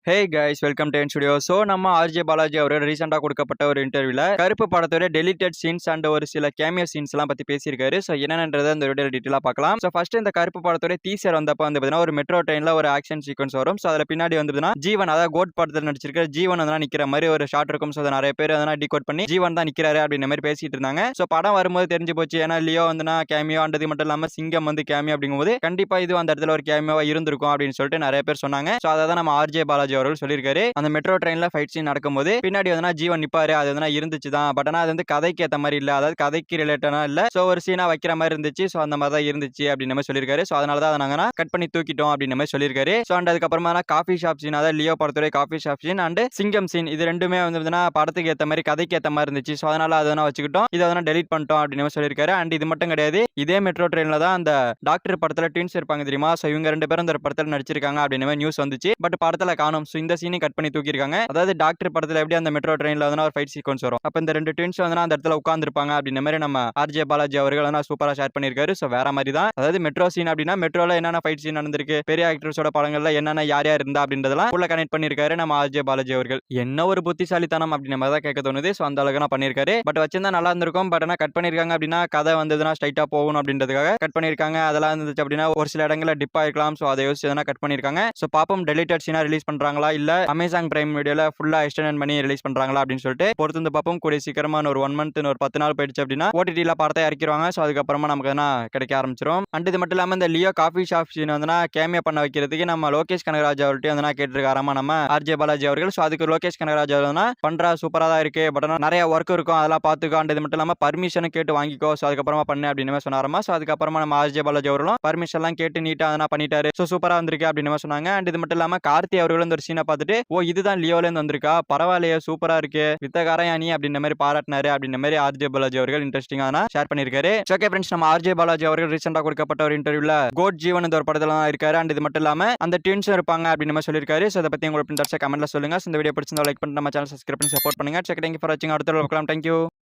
Hey guys welcome to N studio. So நம்ம RJ Balaji அவர் ரீசெண்டாக கொடுக்கப்பட்ட ஒரு இன்டர்வியூல கருப்பு படத்தோட டெலிட்டட் சீன்ஸ் அண்ட் ஒரு சில கேமியோ சீன்ஸ் எல்லாம் பத்தி பேசியிருக்காரு. ஸோ என்னன்றதை அந்த வீடியோ டீட்டெயிலாக பார்க்கலாம். ஸோ ஃபர்ஸ்ட் இந்த கருப்பு படத்தோட டீசர் வந்தப்போ வந்து பார்த்தீங்கன்னா ஒரு மெட்ரோ ட்ரெயினில் ஒரு ஆக்ஷன் சீக்வன்ஸ் வரும். ஸோ அதில் பின்னாடி வந்து ஜீவன், அதாவது கோட் படத்தில் நடிச்சிருக்கிற ஜீவன் வந்து நிற்கிற மாதிரி ஒரு ஷாட் இருக்கும். ஸோ அதை நிறைய பேர் வந்து டிகோட் பண்ணி ஜீவன் தான் நிற்கிறாரு அப்படின்ற மாதிரி பேசிட்டு இருந்தாங்க. ஸோ படம் வரும்போது தெரிஞ்சு போச்சு. ஏன்னா லியோ வந்து கேமியோ ஆண்டது மட்டும் இல்லாமல் சிங்கம் வந்து கேமியோ அப்படிங்கும்போது கண்டிப்பா இது அந்த இடத்துல ஒரு கேமியோவா இருந்திருக்கும் அப்படின்னு சொல்லிட்டு நிறைய பேர் சொன்னாங்க. ஸோ அதை தான் நம்ம ஆர்ஜே பாலாஜி அவர்கள் சொல்லியிருக்காரு. அந்த மெட்ரோ ட்ரெயின்ல ஃபைட் சீன் நடக்கும்போது பின்னாடி வந்து ஜீவன் நிப்பாரு. அது வந்து இருந்துச்சு தான். பட் ஆனால் அது வந்து கதைக்கு ஏற்ற மாதிரி இல்லை, அதாவது கதைக்கு ரிலேட்டடா இல்லை. ஸோ ஒரு சீனா வைக்கிற மாதிரி இருந்துச்சு. ஸோ அந்த மாதிரி தான் இருந்துச்சு அப்படின்ற மாதிரி சொல்லியிருக்காரு. ஸோ அதனால தான் அதை நாங்கள் கட் பண்ணி தூக்கிட்டோம் அப்படின்ற மாதிரி சொல்லியிருக்காரு. ஸோ அண்ட் அதுக்கப்புறமா காஃபி ஷாப் சீன், அதாவது லியோ படத்துடைய காஃபி ஷாப் சீன் அண்ட் சிங்கம் சீன், இது ரெண்டுமே வந்து படத்துக்கு ஏற்ற மாதிரி கதைக்கு ஏற்ற மாதிரி இருந்துச்சு. ஸோ அதனால அதை வச்சுக்கிட்டோம், இதை வந்து டெலிட் பண்ணிட்டோம் அப்படின்னு சொல்லியிருக்காரு. அண்ட் இது மட்டும் கிடையாது, இதே மெட்ரோ ட்ரெயின்ல தான் அந்த டாக்டர் படத்துல ட்வின்ஸ் இருப்பாங்க தெரியுமா. ஸோ இவங்க ரெண்டு பேரும் இந்த படத்தில் நடிச்சிருக்காங்க அப்படின்னு மாதிரி நியூஸ் வந்துச்சு. பட் படத்துல காணும். ஸோ இந்த சீனை கட் பண்ணி தூக்கியிருக்காங்க. அதாவது டாக்டர் படத்துல எப்படி அந்த மெட்ரோ ட்ரெயின்ல வந்து ஒரு ஃபைட் சீக்வன்ஸ் வரும், அப்ப இந்த ரெண்டு ட்வின்ஸ் வந்து அந்த இடத்துல உட்கார்ந்துருப்பாங்க அப்படின்ற மாதிரி நம்ம ஆர்ஜே பாலாஜி அவர்கள் வந்து சூப்பரா ஷேர் பண்ணியிருக்காரு. ஸோ வேற மாதிரி தான், அதாவது மெட்ரோ சீன் அப்படின்னா மெட்ரோல என்னென்ன ஃபைட் சீன் நடந்திருக்கு, பெரிய ஆக்டர்ஸோட படங்கள்ல என்னென்ன யார் யார் இருந்தா அப்படின்றதெல்லாம் உள்ள கனெக்ட் பண்ணியிருக்காரு நம்ம ஆர்ஜே பாலாஜி அவர்கள். என்ன ஒரு புத்திசாலித்தனம் அப்படின்ற மாதிரி தான் கேட்க தோணுது. ஸோ அந்த அளவுக்கு நான் பண்ணியிருக்காரு. பட் வச்சிருந்தா நல்லா இருந்திருக்கும். பட் ஆனால் கட் பண்ணியிருக்காங்க அப்படின்னா கதை வந்ததுன்னா ஸ்ட்ரைட்டா போகணும் அப்படின்றதுக்காக கட் பண்ணியிருக்காங்க. அதெல்லாம் இருந்துச்சு அப்படின்னா ஒரு சில இடங்களில் டிப் ஆயிருக்கலாம். ஸோ அதை யோசிச்சு எதனா கட் பண்ணியிருக்காங்க. ஸோ பாப்போம் டெலிட்டட் சீனா ரிலீஸ் பண்றாங்களா இல்ல அமேசான் பிரைம் வீடியோல ஃபுல்லா எக்ஸ்டெண்ட் பண்ணி ரிலீஸ் பண்றாங்களா அப்படின்னு சொல்லிட்டு பொறுத்து வந்து பார்ப்போம். கூடிய சீக்கிரமா ஒரு 1 மந்த் ஒரு 10 நாள் போயிடுச்சு அப்படின்னா ஓடிடில படத்தை இறக்கிடுவாங்க. ஸோ அதுக்கப்புறமா நமக்கு கிடைக்க ஆரம்பிச்சிடும். அண்ட் இது மட்டும் இல்லாமல் இந்த லியோ காஃபி ஷாப் சீன் வந்து கேமியா பண்ண வைக்கிறதுக்கு நம்ம லோகேஷ் கனகராஜ் அவர்கிட்ட வந்து கேட்டிருக்காராமா நம்ம ஆர்ஜே பாலாஜி அவர்கள். ஸோ அதுக்கு லோகேஷ் கனகராஜ் அவர் பண்றா சூப்பரா தான் இருக்கு, பட் ஆனால் நிறைய ஒர்க் இருக்கும், அதெல்லாம் பார்த்துக்கோ. அண்ட் இது மட்டும் இல்லாமல் பர்மிஷனும் கேட்டு வாங்கிக்கோ. ஸோ அதுக்கப்புறமா பண்ணு அப்படின்னு சொன்னாராமா. ஸோ அதுக்கப்புறமா நம்ம ஆர்ஜே பாலாஜி அவர்களும் பர்மிஷன் எல்லாம் கேட்டு நீட்டா அதெல்லாம் பண்ணிட்டாரு. ஸோ சூப்பரா வந்திருக்கு அப்படின்னு சொன்னாங்க. அண்ட் இது மட்டும் இல்லாமல் கார்த்தி அவர்களும் இந்த ஒரு சீனை பார்த்துட்டு ஓ இதுதான் லியோல இருந்து வந்திருக்கா, பரவாயில்லையே சூப்பரா இருக்கு, வித்தகாரயானி அப்படின்ற மாதிரி பாராட்டினாரு அப்படின்ற மாதிரி ஆர்ஜே பாலாஜி அவர்கள் இன்ட்ரெஸ்டிங்கா ஷேர் பண்ணிருக்காரு. ஓகே ஃப்ரெண்ட்ஸ், நம்ம ஆர்ஜே பாலாஜி அவர்கள் ரீசெண்டா கொடுக்கப்பட்ட ஒரு இன்டர்வியூல கோட் ஜீவன் இந்த ஒரு படத்துல தான் இருக்காரு. அண்ட் இது மட்டும் இல்லாம அந்த ட்வின்ஸ் இருப்பாங்க அப்படின்னு மாதிரி சொல்லியிருக்காரு. ஸோ அதை பத்தி உங்களுக்கு கமெண்ட்ல சொல்லுங்க. இந்த வீடியோ பிடிச்சிருந்தா லைக் பண்ணி நம்ம சேனல் சப்ஸ்கிரைப் பண்ணி சப்போர்ட் பண்ணுங்க. தேங்க்யூ ஃபார் வாட்சிங். அடுத்த பார்க்கலாம். தேங்க்யூ.